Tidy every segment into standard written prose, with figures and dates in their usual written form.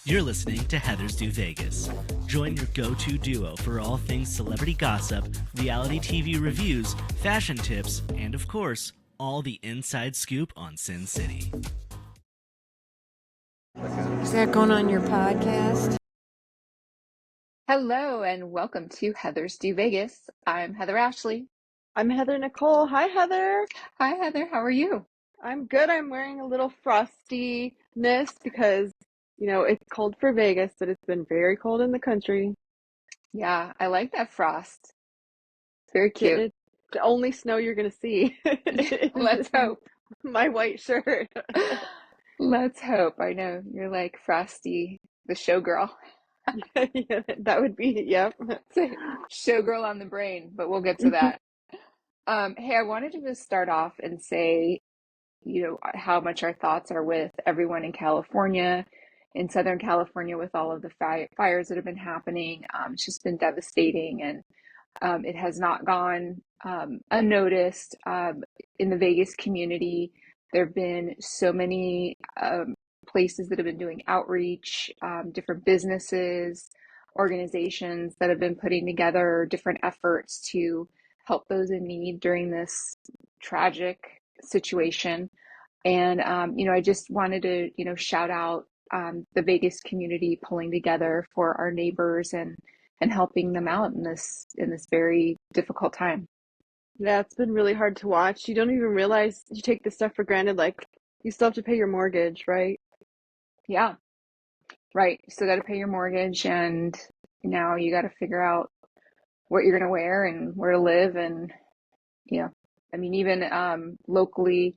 You're listening to Heathers Do Vegas. Join your go-to duo for all things celebrity gossip, reality TV reviews, fashion tips, and of course, all the inside scoop on Sin City. Is that going on your podcast? Hello and welcome to Heathers Do Vegas. I'm Heather Ashley. I'm Heather Nicole. Hi, Heather. Hi, Heather. How are you? I'm good. I'm wearing a little frostiness because, it's cold for Vegas, but it's been very cold in the country. Yeah, I like that frost. It's very cute. It's the only snow you're going to see. Let's hope. My white shirt. Let's hope. I know you're like Frosty, the showgirl. Yeah, that would be, yep. Showgirl on the brain, but we'll get to that. Hey, I wanted to just start off and say, how much our thoughts are with everyone in California, in Southern California, with all of the fires that have been happening. It's just been devastating, and it has not gone unnoticed. In the Vegas community, there have been so many places that have been doing outreach, different businesses, organizations that have been putting together different efforts to help those in need during this tragic situation. And, I just wanted to, shout out the Vegas community pulling together for our neighbors and helping them out in this very difficult time. Yeah, it's been really hard to watch. You don't even realize you take this stuff for granted. Like, you still have to pay your mortgage, right? Yeah, right. You still got to pay your mortgage, and now you got to figure out what you're going to wear and where to live. And, even locally,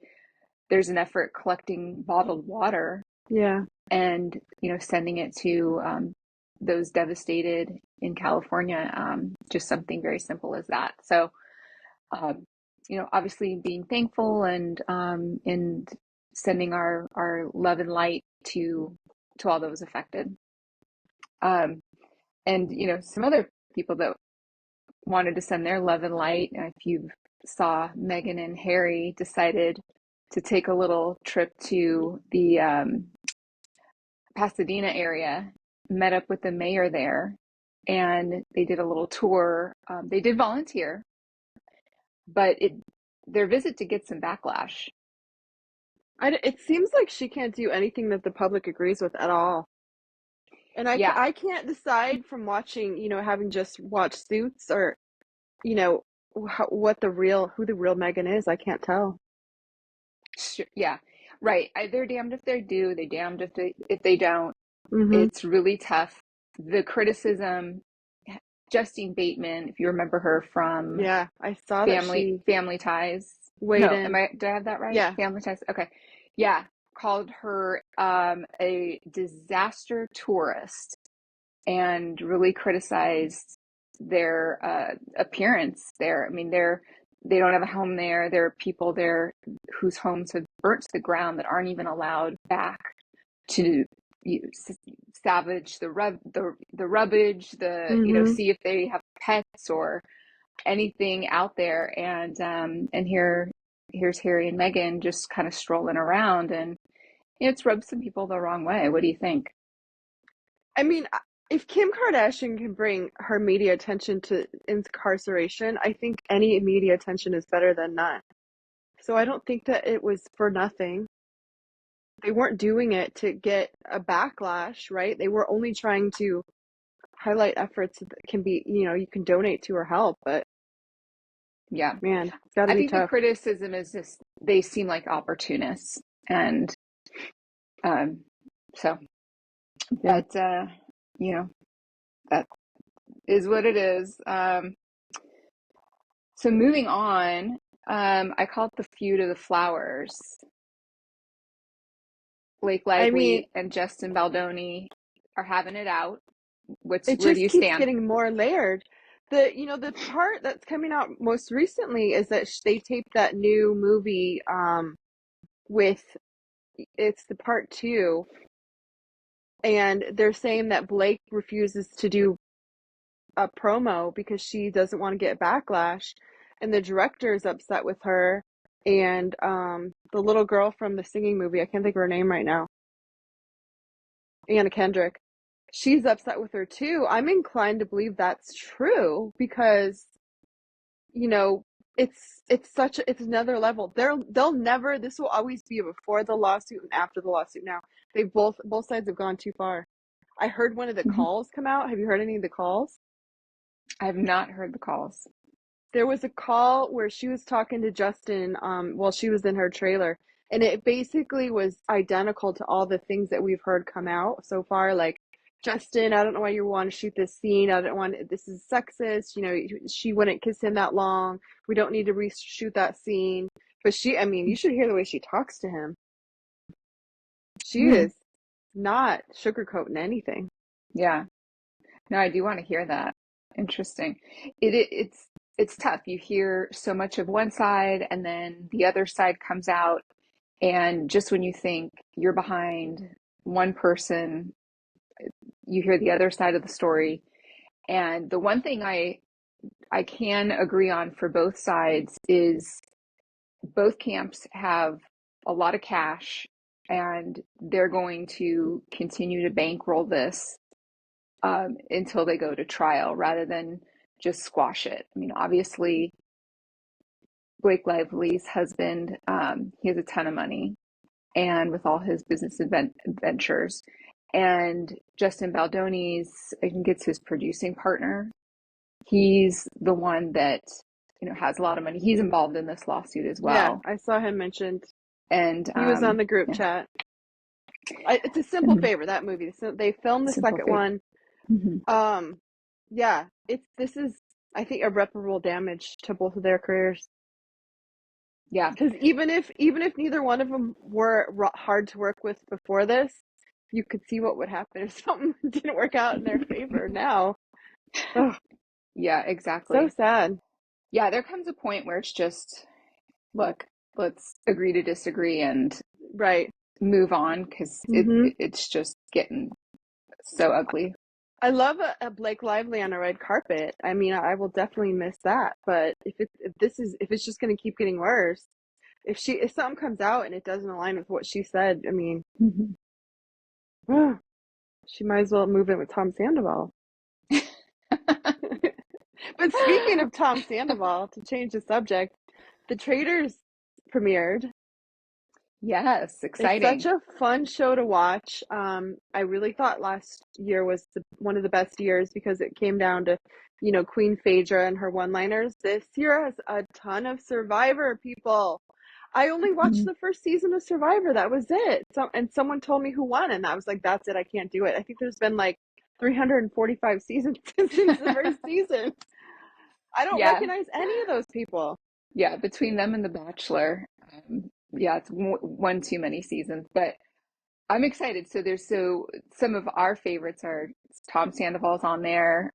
there's an effort collecting bottled water. Yeah. And, sending it to those devastated in California, just something very simple as that. So, obviously being thankful and sending our love and light to all those affected. And, some other people that wanted to send their love and light, if you saw, Meghan and Harry decided to take a little trip to the Pasadena area, met up with the mayor there, and they did a little tour. They did volunteer, but their visit to get some backlash. It seems like she can't do anything that the public agrees with at all. And I can't decide from watching, having just watched Suits or, who the real Meghan is. I can't tell. Sure, yeah, right. They're damned if they do. They're damned if they don't. Mm-hmm. It's really tough. The criticism, Justine Bateman, if you remember her from I saw Family Ties. Weighed No, in. did I have that right? Yeah. Family Ties. Okay. Yeah. Called her a disaster tourist and really criticized their appearance there. I mean, they don't have a home there. There are people there whose homes have burnt to the ground that aren't even allowed back to salvage the rubbish, see if they have pets or anything out there. And here's Harry and Meghan just kind of strolling around, and it's rubbed some people the wrong way. What do you think? I mean, if Kim Kardashian can bring her media attention to incarceration, I think any media attention is better than none. So I don't think that it was for nothing. They weren't doing it to get a backlash, right? They were only trying to highlight efforts that can be, you can donate to or help. But yeah, man, it's gotta be tough. The criticism is just they seem like opportunists, and so that that is what it is. So moving on, I call it the feud of the flowers. Blake Lively and Justin Baldoni are having it out. Where do you stand? It just keeps getting more layered. The part that's coming out most recently is that they taped that new movie it's the part 2, and they're saying that Blake refuses to do a promo because she doesn't want to get backlash, and the director is upset with her, and the little girl from the singing movie, I can't think of her name right now. Anna Kendrick. She's upset with her too. I'm inclined to believe that's true because, you know, it's another level. They'll never, this will always be before the lawsuit and after the lawsuit now. They both sides have gone too far. I heard one of the Mhm. calls come out. Have you heard any of the calls? I have not heard the calls. There was a call where she was talking to Justin while she was in her trailer, and it basically was identical to all the things that we've heard come out so far. Like, Justin, I don't know why you want to shoot this scene. I don't want, this is sexist. You know, she wouldn't kiss him that long. We don't need to reshoot that scene. But she, I mean, you should hear the way she talks to him. She Hmm. is not sugarcoating anything. Yeah. No, I do want to hear that. Interesting. It's tough. You hear so much of one side and then the other side comes out, and just when you think you're behind one person, you hear the other side of the story. And the one thing I can agree on for both sides is both camps have a lot of cash, and they're going to continue to bankroll this until they go to trial rather than just squash it. I mean, obviously, Blake Lively's husband, he has a ton of money, and with all his business adventures. And Justin Baldoni's, I think it's his producing partner. He's the one that, has a lot of money. He's involved in this lawsuit as Yeah, well. I saw him mentioned. And He was on the group yeah, chat. It's a simple and favor, that movie. So they filmed the simple second favor. one. Yeah, this is, I think, irreparable damage to both of their careers. Yeah. Because even if neither one of them were hard to work with before this, you could see what would happen if something didn't work out in their favor now. Ugh, Yeah, so exactly. sad. Yeah, there comes a point where it's just, look, let's agree to disagree and Right. move on, because Hmm. it's just getting so ugly. I love a Blake Lively on a red carpet. I mean, I will definitely miss that. But if it's just going to keep getting worse, if something comes out and it doesn't align with what she said, I mean, Mhm. she might as well move in with Tom Sandoval. But speaking of Tom Sandoval, to change the subject, the Traitors premiered. Yes, It's such exciting. a fun show to watch. I really thought last year was one of the best years because it came down to, Queen Phaedra and her one-liners. This year has a ton of Survivor people. I only watched Mhm. the first season of Survivor. That was it. And someone told me who won, and I was like, that's it. I can't do it. I think there's been like 345 seasons since the first season. I don't Yeah, recognize any of those people. yeah. Between them and The Bachelor, yeah, it's one too many seasons. But I'm excited. So some of our favorites are Tom Sandoval's on there,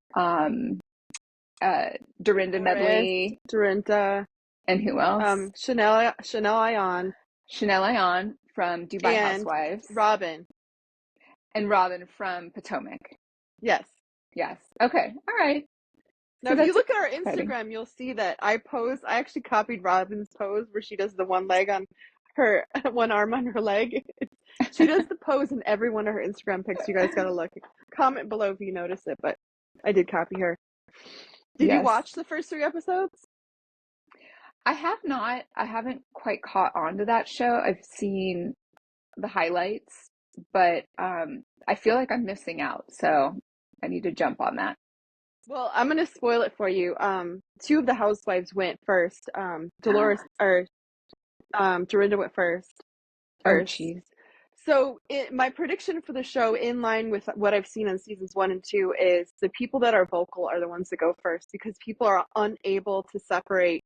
uh, Dorinda Dolores, Medley, Dorinda, and who else? Chanel Ayan, Chanel Ayan from Dubai and Housewives, Robin. and Robin from Potomac. Yes. Yes. Okay. All right. Now, So if you that's look at our exciting. Instagram, you'll see that I actually copied Robin's pose where she does the one leg on her, one arm on her leg. She does the pose in every one of her Instagram pics. You guys gotta look. Comment below if you notice it, but I did copy her. Did you Yes. watch the first 3 episodes? I have not. I haven't quite caught on to that show. I've seen the highlights, but I feel like I'm missing out. So I need to jump on that. Well, I'm gonna spoil it for you. Two of the housewives went first. Dolores or Dorinda went first. Oh, First. geez. So my prediction for the show, in line with what I've seen on seasons 1 and 2, is the people that are vocal are the ones that go first because people are unable to separate.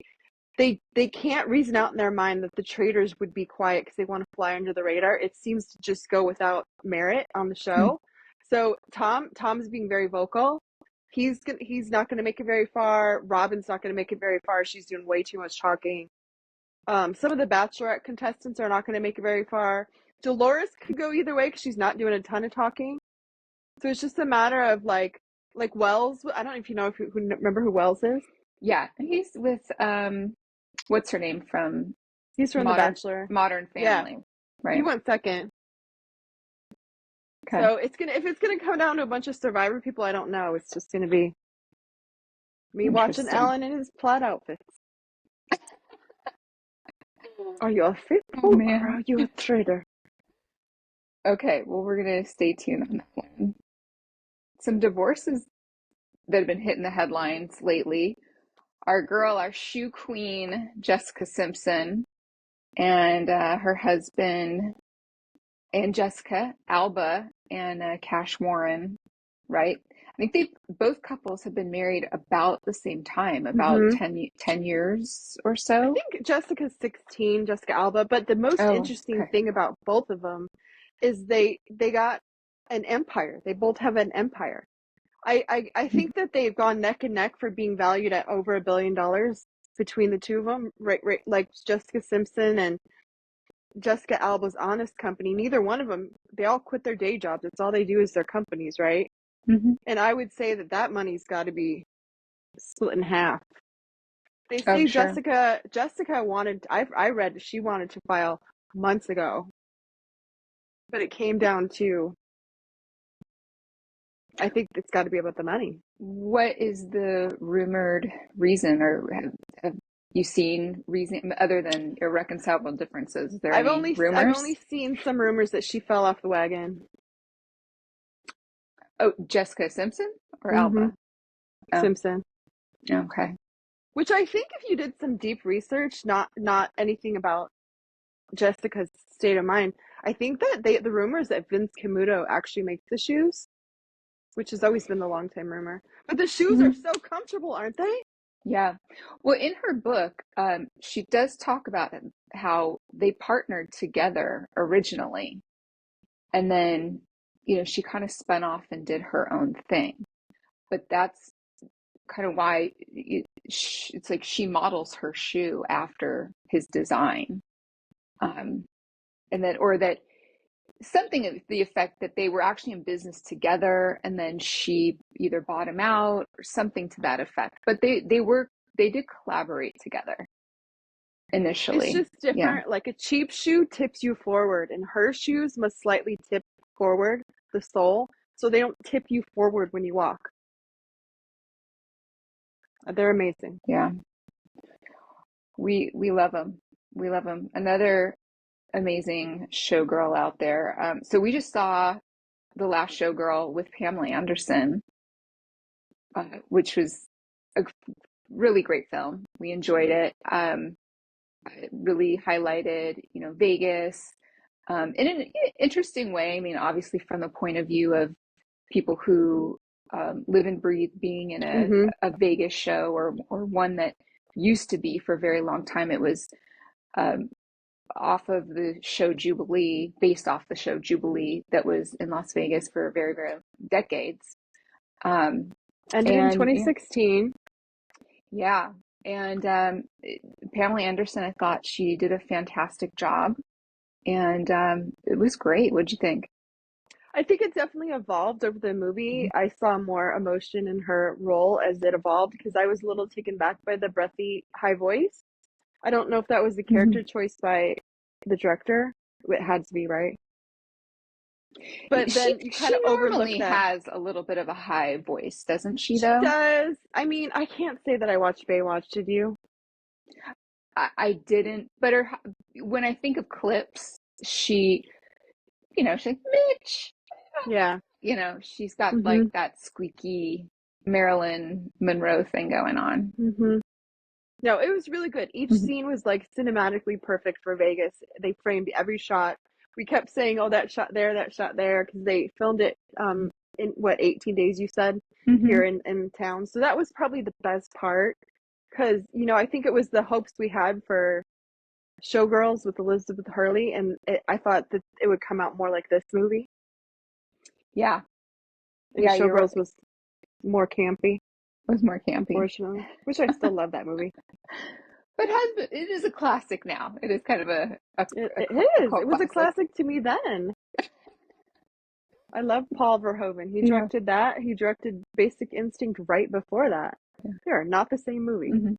They can't reason out in their mind that the traitors would be quiet because they want to fly under the radar. It seems to just go without merit on the show. So Tom's being very vocal. He's not going to make it very far. Robin's not going to make it very far. She's doing way too much talking. Some of the Bachelorette contestants are not going to make it very far. Dolores could go either way because she's not doing a ton of talking. So it's just a matter of like Wells. I don't know if you know who remember who Wells is. Yeah, he's with what's her name from He's from The Modern Bachelor. Modern Yeah, Family, he right? went second. Okay. So if it's gonna come down to a bunch of Survivor people, I don't know. It's just gonna be me watching Interesting. Alan in his plaid outfits. Are you a Oh faithful or man. are you a traitor? Okay, well, we're gonna stay tuned on that one. Some divorces that have been hitting the headlines lately. Our shoe queen, Jessica Simpson, and her husband, and Jessica Alba, and Cash Warren, right? I think both couples have been married about the same time, about Mm-hmm. 10 years or I so. think Jessica's 16, Jessica Alba, but the most Oh, interesting okay. thing about both of them is they got an empire. They both have an empire. I think that they've gone neck and neck for being valued at over $1 billion between the two of them. Right, like Jessica Simpson and Jessica Alba's Honest Company. Neither one of them, they all quit their day jobs. It's all they do is their companies, right? Mm-hmm. And I would say that money's got to be split in half. They Oh, say sure. Jessica wanted, I read she wanted to file months ago, but it came down to, I think it's got to be about the money. What is the rumored reason, or have you seen reason other than irreconcilable differences? Is there any I've rumors? only seen some rumors that she fell off the wagon. Oh, Jessica Simpson or Mm-hmm. Alba? Oh, Simpson. okay. Which I think if you did some deep research, not anything about Jessica's state of mind, I think that the rumor is that Vince Camuto actually makes the shoes, which has always been the long time rumor. But the shoes are Mhm. so comfortable, aren't they? Yeah. Well, in her book, she does talk about how they partnered together originally, and then, she kind of spun off and did her own thing. But that's kind of why it's like she models her shoe after his design. Um, and that something of the effect that they were actually in business together, and then she either bought him out or something to that effect. But they did collaborate together It's initially. just Yeah. different. Like a cheap shoe tips you forward, and her shoes must slightly tip forward the sole, so they don't tip you forward when you walk. They're amazing. Yeah. We love them. We love them. Another amazing showgirl out there. So we just saw The Last Showgirl with Pamela Anderson, which was a really great film. We enjoyed it. It really highlighted, Vegas, in an interesting way. I mean, obviously from the point of view of people who live and breathe being in Mm-hmm. a Vegas show, or one that used to be for a very long time. It was um, off of the show Jubilee, based off the show Jubilee that was in Las Vegas for very, very decades. Um, Ended in and 2016. yeah, and Pamela Anderson, I thought she did a fantastic job, and it was great. What'd you think? I think it definitely evolved over the movie. I saw more emotion in her role as it evolved because I was a little taken back by the breathy high voice. I don't know if that was the Mm-hmm. character choice by the director. It had to be, right? But She then you kind she of overlook normally that. has a little bit of a high voice, doesn't she, She though? does. I mean, I can't say that I watched Baywatch, did you? I didn't, but when I think of clips, she's like, Mitch, Yeah. she's got like Mm-hmm. that squeaky Marilyn Monroe thing going on. Mm-hmm. No, it was really good. Each Mhm. scene was like cinematically perfect for Vegas. They framed every shot. We kept saying, "Oh, that shot there," because they filmed it in what 18 days you said here Mhm. in town. So that was probably the best part because I think it was the hopes we had for Showgirls with Elizabeth Hurley, and I thought that it would come out more like this movie. Yeah. And Yeah, you're right. Showgirls was more campy, It was more campy. unfortunately, which I still love that movie. But it is a classic now. It is kind of It a is. cult It was a classic. classic to me then. I love Paul Verhoeven. He Yeah. directed that. He directed Basic Instinct right before that. They are not the same movie. Mhm.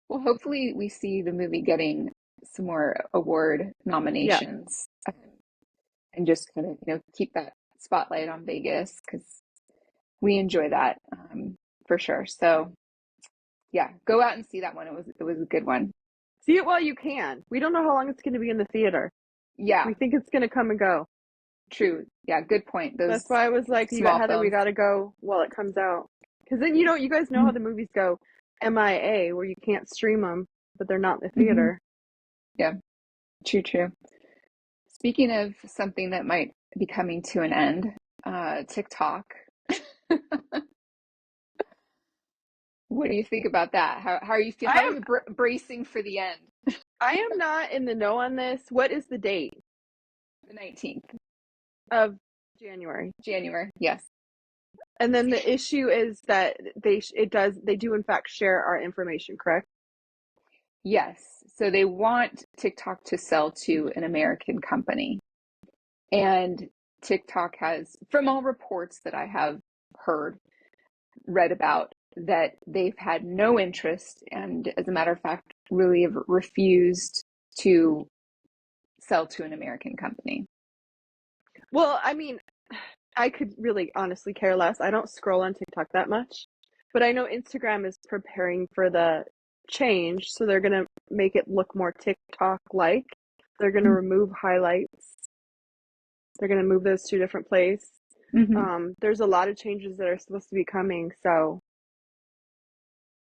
Well, hopefully we see the movie getting some more award Yeah. nominations, and just kind of, keep that spotlight on Vegas because we enjoy that for sure. So yeah, go out and see that one. It was a good one. See it while you can. We don't know how long it's going to be in the theater. Yeah, We think it's going to come and go. true. Yeah, good point. Those That's why I was like, small Heather, we films. got to go while it comes out. Because then, you guys know how the movies go MIA, where you can't stream them, but they're not in the theater. Yeah, true. Speaking of something that might be coming to an end, TikTok. What do you think about that? How are you feeling? How are you bracing for the end? I am not in the know on this. What is the date? The 19th of January. January, yes. And then the issue is that they do in fact share our information, correct? Yes. So they want TikTok to sell to an American company. And TikTok has, from all reports that I have read about, that they've had no interest and, as a matter of fact, really have refused to sell to an American company. Well, I mean, I could really honestly care less. I don't scroll on TikTok that much, but I know Instagram is preparing for the change, so they're going to make it look more TikTok-like. They're going to remove highlights. They're going to move those to a different place. There's a lot of changes that are supposed to be coming, so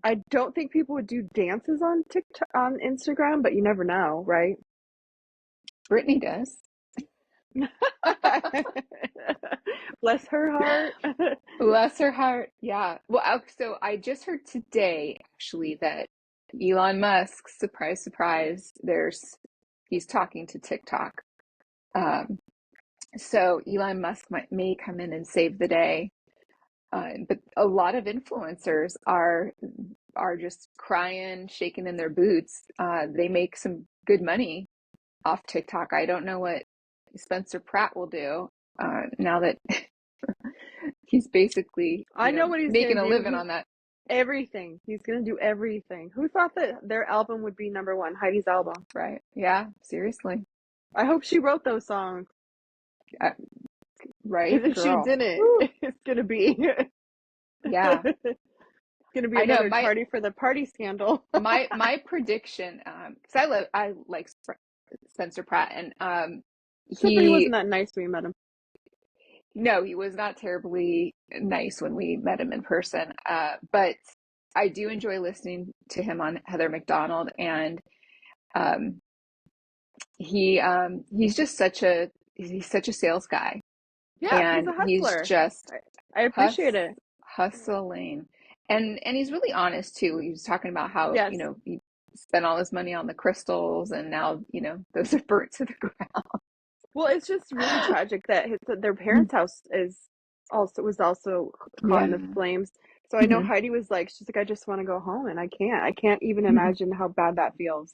I don't think people would do dances on TikTok, on Instagram, but you never know, right? Brittany does. Bless her heart. Bless her heart. Yeah. Well, so I just heard today, actually, that Elon Musk, surprise, surprise, he's talking to TikTok. So Elon Musk may come in and save the day. But a lot of influencers are just crying, shaking in their boots. They make some good money off TikTok. I don't know what Spencer Pratt will do now that he's basically I know what he's making gonna a do. living on that. Everything. He's gonna do everything. Who thought that their album would be number one? Heidi's album. Right. Yeah, seriously. I hope she wrote those songs. Right, if girl. she didn't, it's gonna be yeah. It's gonna be another party for the party scandal. my prediction, because I like Spencer Pratt, and he wasn't that nice when we met him. No, he was not terribly nice when we met him in person. But I do enjoy listening to him on Heather McDonald, and he's just such a sales guy. Yeah, and he's a hustler. He's just I appreciate it. Hustling, and he's really honest too. He was talking about how he spent all his money on the crystals, and now those are burnt to the ground. Well, it's just really tragic that their parents' house was also caught in the flames. So I know Heidi was like, she's like, I just want to go home, and I can't even imagine how bad that feels.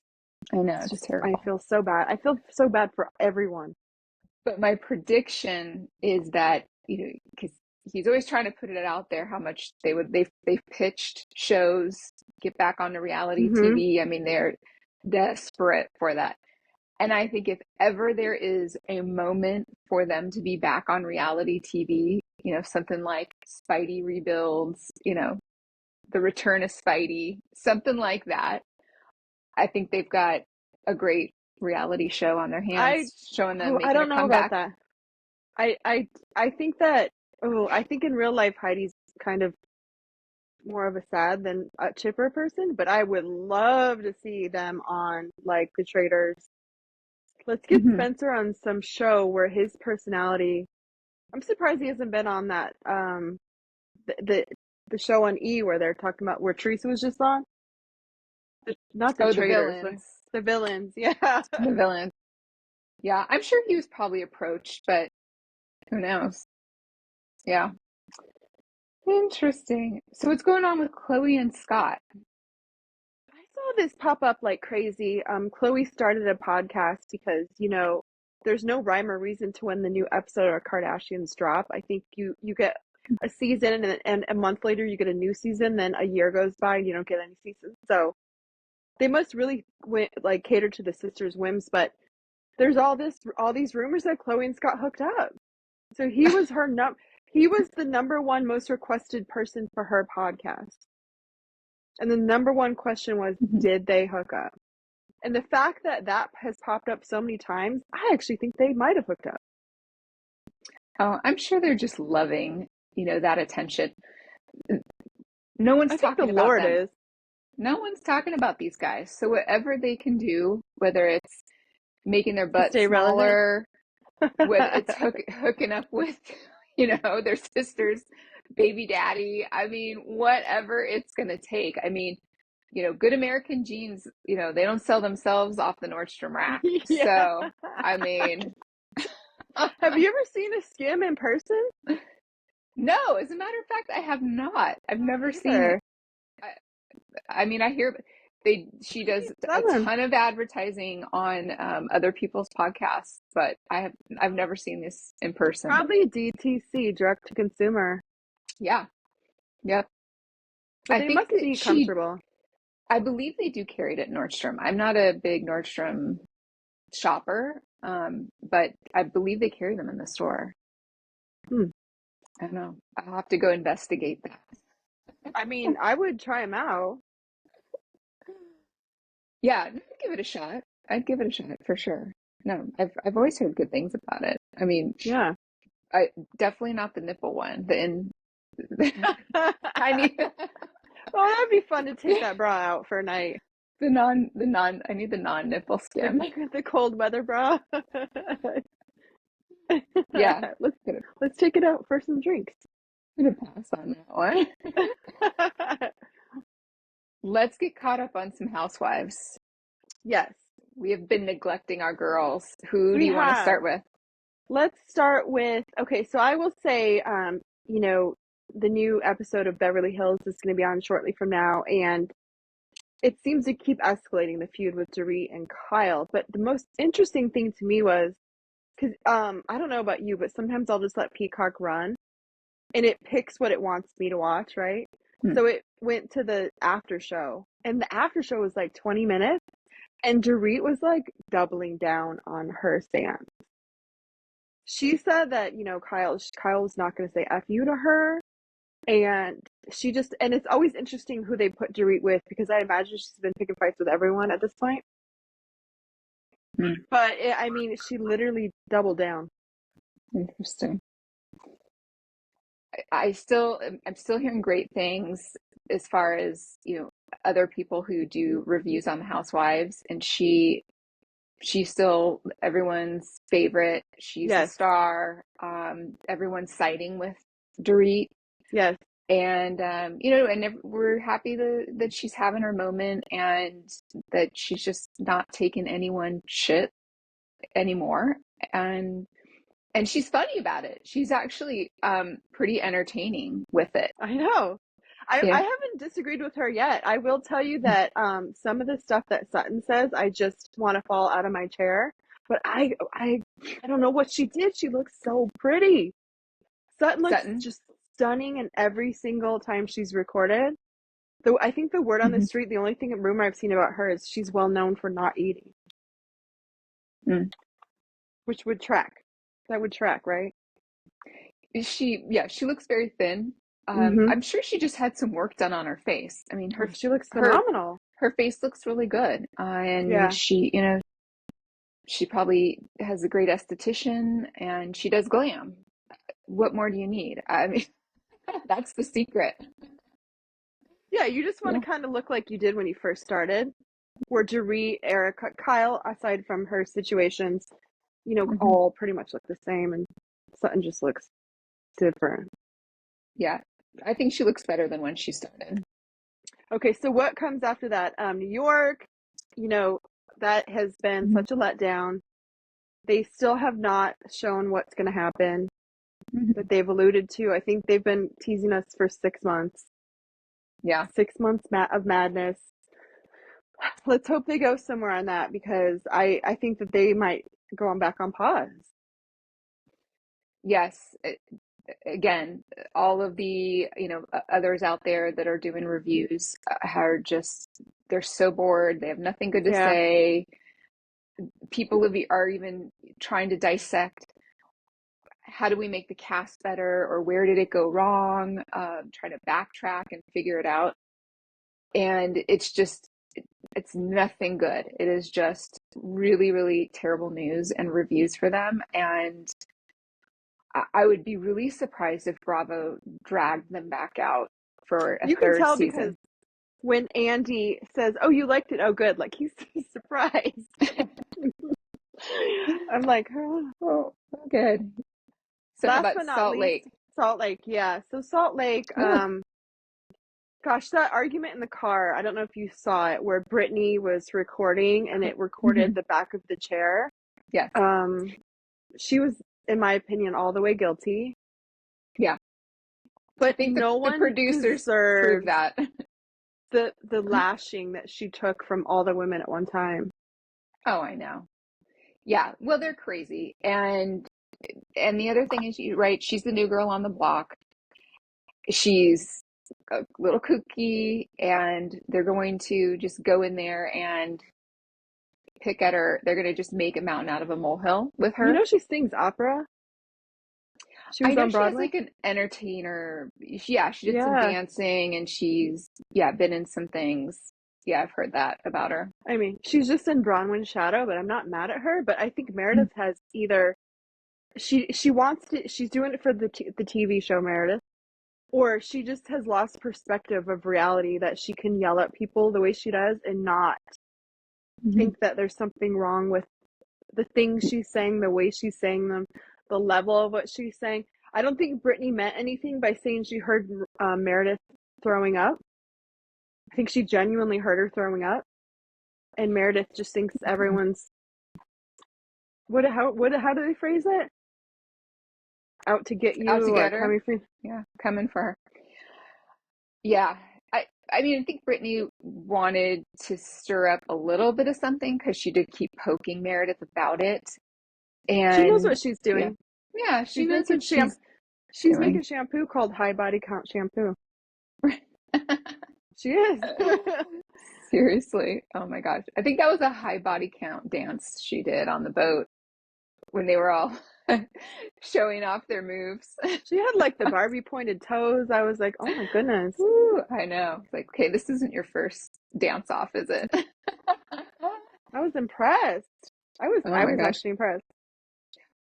I know, it's terrible. I feel so bad. I feel so bad for everyone. But my prediction is that because he's always trying to put it out there how much they've pitched shows, get back onto reality TV. I mean, they're desperate for that. And I think if ever there is a moment for them to be back on reality TV, something like Spidey Rebuilds, the return of Spidey, something like that, I think they've got a great reality show on their hands, showing them making I don't a know comeback. about that. I think that I think in real life Heidi's kind of more of a sad than a chipper person, but I would love to see them on like the Traitors. Let's get Spencer on some show where his personality. I'm surprised he hasn't been on that the show on E where they're talking about where Teresa was just on. Not the Traitors, the villains. Yeah, the villains. Yeah, I'm sure he was probably approached, but who knows? Yeah. Interesting. So what's going on with Chloe and Scott? I saw this pop up like crazy. Chloe started a podcast because, there's no rhyme or reason to when the new episode of Kardashians drop. I think you get a season and a month later you get a new season, then a year goes by and you don't get any seasons. So they must really cater to the sisters' whims, but there's all these rumors that Chloe and Scott hooked up. So he was he was the number one most requested person for her podcast. And the number one question was, did they hook up? And the fact that that has popped up so many times, I actually think they might have hooked up. Oh, I'm sure they're just loving, that attention. No one's I think the talking about Lord them. is. No one's talking about these guys. So whatever they can do, whether it's making their butt stay smaller, whether it's hooking up with, their sister's baby daddy. I mean, whatever it's going to take. I mean, good American jeans, they don't sell themselves off the Nordstrom rack. Yeah. So, I mean, have you ever seen a skim in person? No, as a matter of fact, I have not. I've never seen. I mean, I hear she does a ton of advertising on other people's podcasts, but I've never seen this in person. Probably DTC, direct to consumer. Yeah. Yep. But they must be comfortable. I believe they do carry it at Nordstrom. I'm not a big Nordstrom shopper, but I believe they carry them in the store. I don't know. I'll have to go investigate that. I mean, I would try them out. Yeah, I'd give it a shot. I'd give it a shot for sure. No, I've always heard good things about it. I mean, yeah, I definitely not the nipple one. I need. Oh, that'd be fun to take that bra out for a night. I need the non-nipple skim. The cold weather bra. Yeah, let's take it out for some drinks. I'm gonna pass on that one. Let's get caught up on some housewives. Yes. We have been neglecting our girls. Who do you want to start with? Let's start with, okay, so I will say, the new episode of Beverly Hills is going to be on shortly from now, and it seems to keep escalating, the feud with Dorit and Kyle. But the most interesting thing to me was, because I don't know about you, but sometimes I'll just let Peacock run, and it picks what it wants me to watch, right? So it went to the after show, and the after show was like 20 minutes, and Dorit was like doubling down on her stance. She said that, Kyle's not going to say F you to her. And and it's always interesting who they put Dorit with, because I imagine she's been picking fights with everyone at this point. But she literally doubled down. Interesting. I'm still hearing great things as far as, other people who do reviews on the Housewives, and she's still everyone's favorite. She's a star. Everyone's siding with Dorit. Yes. And, we're happy that she's having her moment, and that she's just not taking anyone shit anymore. And she's funny about it. She's actually pretty entertaining with it. I know. I haven't disagreed with her yet. I will tell you that some of the stuff that Sutton says, I just want to fall out of my chair. But I don't know what she did. She looks so pretty. Sutton looks just stunning, and every single time she's recorded. Though I think the word on the street, the only rumor I've seen about her is she's well known for not eating. Which would track. That would track, right? She looks very thin. I'm sure she just had some work done on her face. I mean, she looks phenomenal. Her face looks really good. And she, she probably has a great esthetician, and she does glam. What more do you need? I mean, that's the secret. Yeah, you just want to kind of look like you did when you first started. Where Dorit, Erica, Kyle, aside from her situations, all pretty much look the same, and Sutton just looks different. Yeah, I think she looks better than when she started. Okay, so what comes after that? New York, that has been such a letdown. They still have not shown what's going to happen, but they've alluded to. I think they've been teasing us for 6 months. Yeah. 6 months of madness. Let's hope they go somewhere on that, because I think that they might go on back on pause. Yes. Again, all of the, others out there that are doing reviews they're so bored. They have nothing good to say. People are even trying to dissect how do we make the cast better, or where did it go wrong, try to backtrack and figure it out. And it's nothing good. It is just really, really terrible news and reviews for them. And I would be really surprised if Bravo dragged them back out for a You can third tell season. because when Andy says, "Oh, you liked it? Oh, good!" Like he's surprised. I'm like, oh. Oh, good. So how Last about but not Salt least, Lake? Salt Lake. Yeah. So Salt Lake. Gosh, that argument in the car. I don't know if you saw it, where Brittany was recording and it recorded the back of the chair. Yes. She was, in my opinion, all the way guilty. Yeah. But I think no the one producers deserves prove that. the lashing that she took from all the women at one time. Oh, I know. Yeah. Well, they're crazy. And the other thing is, right, she's the new girl on the block. She's a little kooky, and they're going to just go in there and pick at her. They're going to just make a mountain out of a molehill with her. You know, she sings opera. She was I know on she has Broadway. like an entertainer. She did some dancing, and she's been in some things. Yeah, I've heard that about her. I mean, she's just in Bronwyn's shadow, but I'm not mad at her. But I think Meredith has either she wants to, she's doing it for the TV show Meredith, or she just has lost perspective of reality, that she can yell at people the way she does and not think that there's something wrong with the things she's saying, the way she's saying them, the level of what she's saying. I don't think Brittany meant anything by saying she heard Meredith throwing up. I think she genuinely heard her throwing up, and Meredith just thinks everyone's how do they phrase it? Out to get you, Out to get or her. coming for you. Yeah, coming for her. Yeah. I mean, I think Brittany wanted to stir up a little bit of something, because she did keep poking Meredith about it. And She knows what she's doing. Yeah, she She's knows making what she's she's doing. making shampoo called High Body Count shampoo. She is. Seriously. Oh my gosh. I think that was a high body count dance she did on the boat when they were all showing off their moves. She had like the Barbie pointed toes. I was like, oh my goodness. Ooh, I know. It's like, okay, this isn't your first dance off, is it? I was impressed. I was Oh my gosh. actually impressed.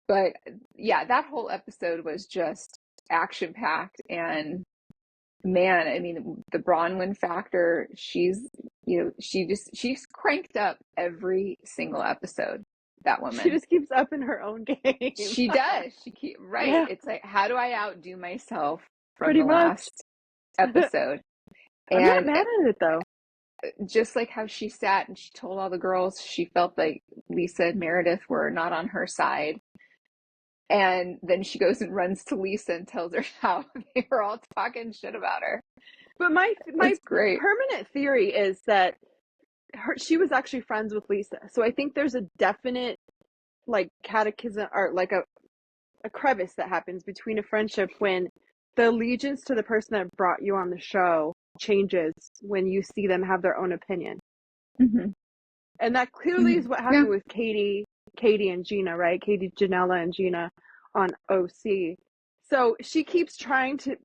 But yeah, that whole episode was just action packed, and man, I mean, the Bronwyn factor, she's cranked up every single episode. That woman. She just keeps up in her own game. She does. Right. Yeah. It's like, how do I outdo myself from Pretty the much. last episode? I'm not mad at it though. Just like how she sat and she told all the girls she felt like Lisa and Meredith were not on her side. And then she goes and runs to Lisa and tells her how they were all talking shit about her. But my great. permanent theory is that she was actually friends with Lisa. So I think there's a definite like catechism, or like a crevice that happens between a friendship when the allegiance to the person that brought you on the show changes when you see them have their own opinion. Mm-hmm. And that clearly is what happened with Katie and Gina, right? Katie, Janella, and Gina on OC. So she keeps trying to,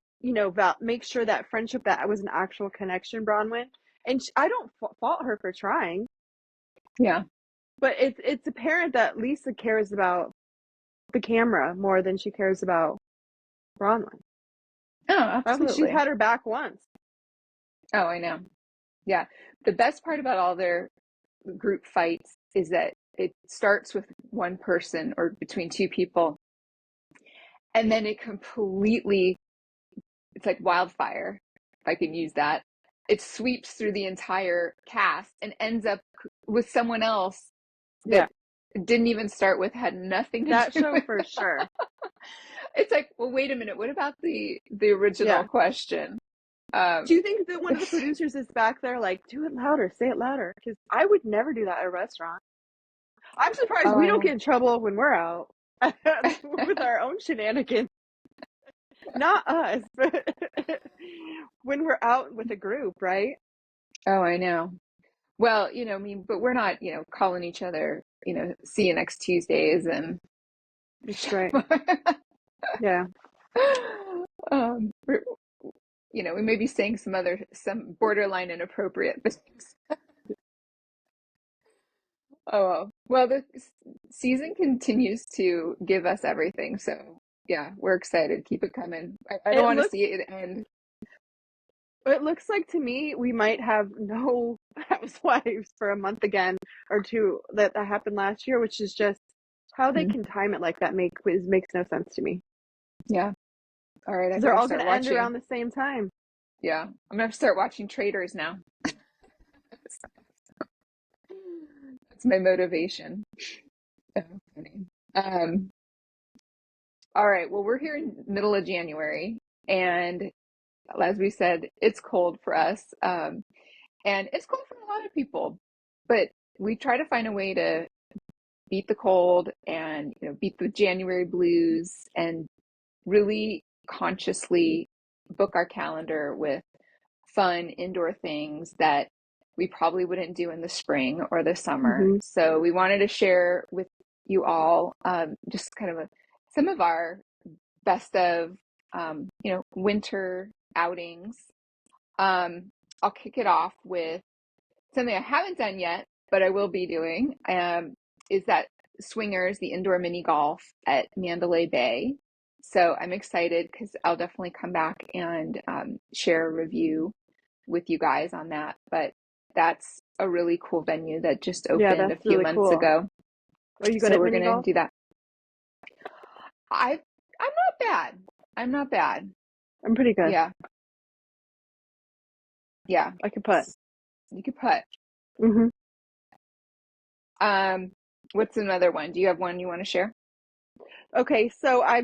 make sure that friendship, that was an actual connection, Bronwyn. And I don't fault her for trying. Yeah. But it's apparent that Lisa cares about the camera more than she cares about Bronwyn. Oh, absolutely. I don't think she's had her back once. Oh, I know. Yeah. The best part about all their group fights is that it starts with one person or between two people, and then it's like wildfire, if I can use that. It sweeps through the entire cast and ends up with someone else that didn't even start with, had nothing to that do show with for sure. It's like, well, wait a minute, what about the original question? Do you think that one of the producers is back there like, do it louder, say it louder? Because I would never do that at a restaurant. I'm surprised we don't get in trouble when we're out with our own shenanigans. Not us, but when we're out with a group, right? Oh, I know. Well, I mean, but we're not, calling each other, see you next Tuesdays and That's right. Yeah. We're, we may be saying some borderline inappropriate things. Oh, well, the season continues to give us everything. So yeah, we're excited. Keep it coming. I don't It want to looks see it end. it looks like to me we might have no housewives for a month again or two. That happened last year, which is just how they Mhm. can time it like that makes no sense to me. Yeah. All right. I Because they're better all going start to end watching. around the same time. Yeah. I'm gonna have to start watching Traitors now. That's my motivation. Oh, funny. Um, all right. Well, we're here in middle of January, and as we said, it's cold for us, and it's cold for a lot of people. But we try to find a way to beat the cold and beat the January blues, and really consciously book our calendar with fun indoor things that we probably wouldn't do in the spring or the summer. Hmm. So we wanted to share with you all just kind of some of our best of winter outings. I'll kick it off with something I haven't done yet, but I will be doing. Is that Swingers, the indoor mini golf at Mandalay Bay. So I'm excited because I'll definitely come back and share a review with you guys on that. But that's a really cool venue that just Yeah, opened a that's few really months cool. ago. Are you good So at we're mini gonna golf? do that. I'm not bad. I'm not bad. I'm pretty good. Yeah, yeah. I can putt. You could put. Hmm. Um, what's another one? Do you have one you want to share? Okay, so I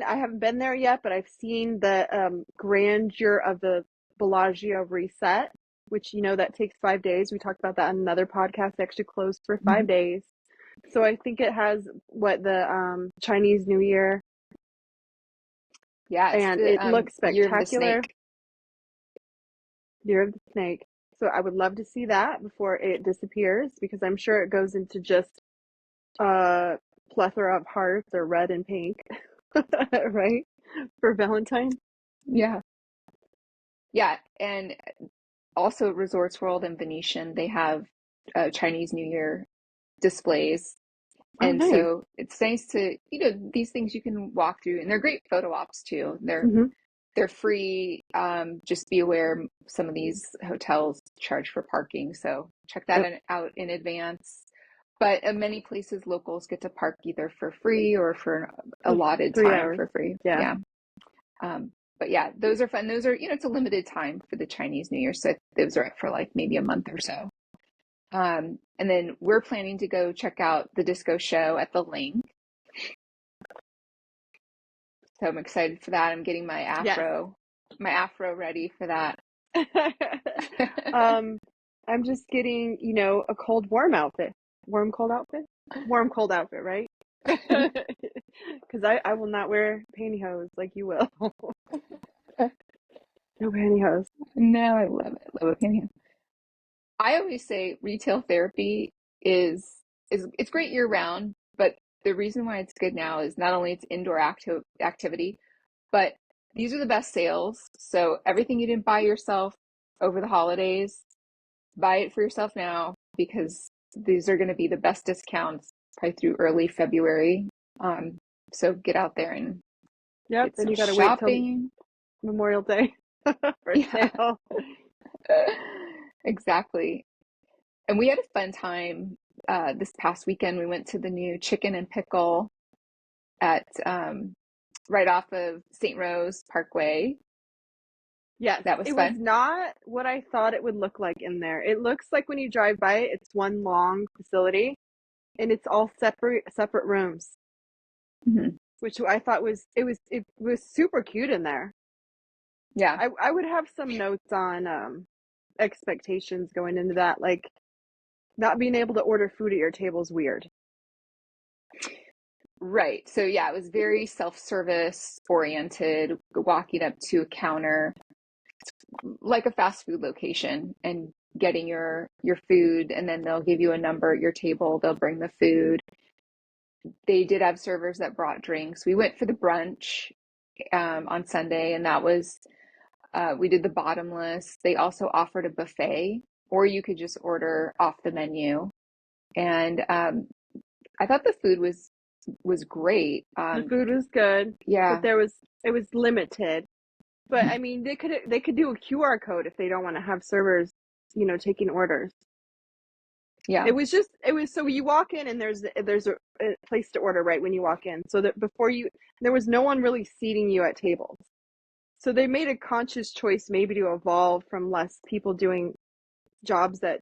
haven't been there yet, but I've seen the grandeur of the Bellagio reset, which that takes 5 days. We talked about that on another podcast. They actually closed for Mhm. 5 days. So I think it has what the Chinese New Year, Yeah, it's and the it looks Year of the spectacular. Snake. Year of the Snake. So I would love to see that before it disappears because I'm sure it goes into just a plethora of hearts or red and pink, right? For Valentine's. Yeah, yeah, and also Resorts World and Venetian, they have Chinese New Year displays. Oh, And nice. so it's nice to, these things you can walk through, and they're great photo ops too. Hmm. They're free. Just be aware some of these hotels charge for parking, so check that Yep. out in advance. But many places, locals get to park either for free or for an For allotted 3 hours. time for free. Yeah. Yeah. But yeah, those are fun. Those are, it's a limited time for the Chinese New Year, so those are up for like maybe a month or so. And then we're planning to go check out the disco show at the Link. So I'm excited for that. I'm getting Yes. my afro ready for that. um, I'm just getting, a cold, warm outfit. Warm, cold outfit? Warm, cold outfit, right? Because I will not wear pantyhose like you will. No pantyhose. No, I love it. Love opinion. I always say retail therapy is it's great year round, but the reason why it's good now is not only it's indoor activity, but these are the best sales. So everything you didn't buy yourself over the holidays, buy it for yourself now because these are going to be the best discounts probably through early February. Um, so get out there and Yep. get Then some you got to wait till shopping. Memorial Day for Yeah, sale. exactly. And we had a fun time this past weekend. We went to the new Chicken N Pickle at right off of St. Rose Parkway. Yes, That was it was fun. not what I thought it would look like in there. It looks like when you drive by it, it's one long facility and it's all separate rooms, Hmm. which I thought it was super cute in there. Yeah. I would have some notes on expectations going into that, like not being able to order food at your table is weird. Right. So yeah, it was very self-service oriented, walking up to a counter like a fast food location and getting your food, and then they'll give you a number at your table. They'll bring the food. they did have servers that brought drinks. We went for the brunch on Sunday, and that was we did the bottomless. They also offered a buffet, or you could just order off the menu. And I thought the food was great. The food was good, Yeah, but it was limited. But I mean, they could do a QR code if they don't want to have servers, taking orders. yeah, It was so you walk in and there's a place to order right when you walk in. So that there was no one really seating you at tables. So they made a conscious choice maybe to evolve from less people doing jobs that,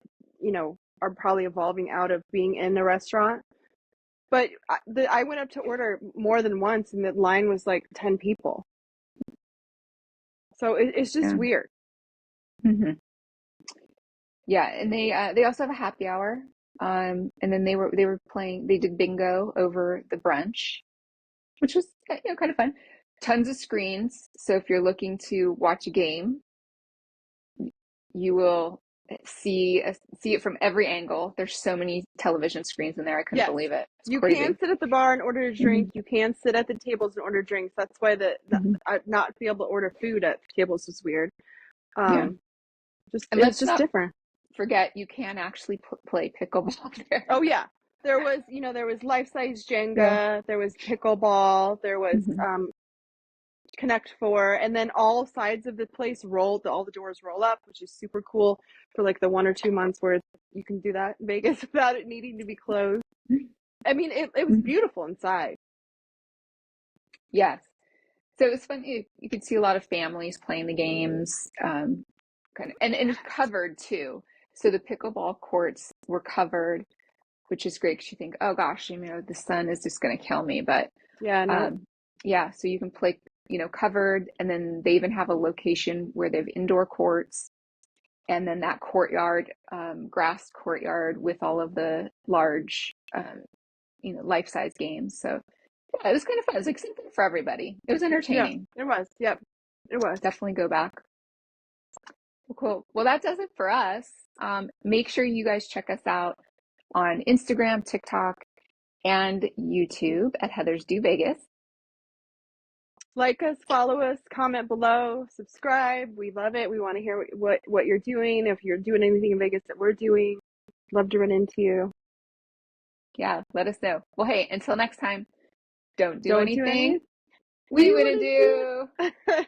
are probably evolving out of being in a restaurant. But I went up to order more than once and the line was like 10 people. So it's just yeah. weird. hmm Yeah, and they also have a happy hour. And then they did bingo over the brunch, which was kind of fun. Tons of screens. So if you're looking to watch a game, you will see it from every angle. There's so many television screens in there. I couldn't Yes. believe it. It's You crazy. can sit at the bar and order a drink. You can sit at the tables and order drinks. That's why not be able to order food at tables was weird. Yeah. Just And it's let's just not different. forget you can actually play pickleball there. Oh yeah, there was life-size Jenga. Yeah. There was pickleball. There was Mhm. Connect Four, and then all sides of the place all the doors roll up, which is super cool for like the 1 or 2 months where you can do that in Vegas without it needing to be closed. I mean, it was beautiful inside. Yes. So it was fun. You could see a lot of families playing the games, kind of, and it's covered too. So the pickleball courts were covered, which is great because you think, oh gosh, the sun is just going to kill me. But Yeah, no. yeah, so you can play, covered, and then they even have a location where they have indoor courts, and then that courtyard, grass courtyard with all of the large, life-size games. So yeah, it was kind of fun. It was like something for everybody. It was Yeah, entertaining. it was. Yep, it was. Definitely go back. Well, cool. Well, that does it for us. Make sure you guys check us out on Instagram, TikTok, and YouTube at Heather's Do Vegas. Like us, follow us, comment below, subscribe. We love it. We want to hear what you're doing. If you're doing anything in Vegas that we're doing, love to run into you. Yeah, let us know. Well, hey, until next time, don't do Don't do anything anything we we wouldn't wouldn't do. do.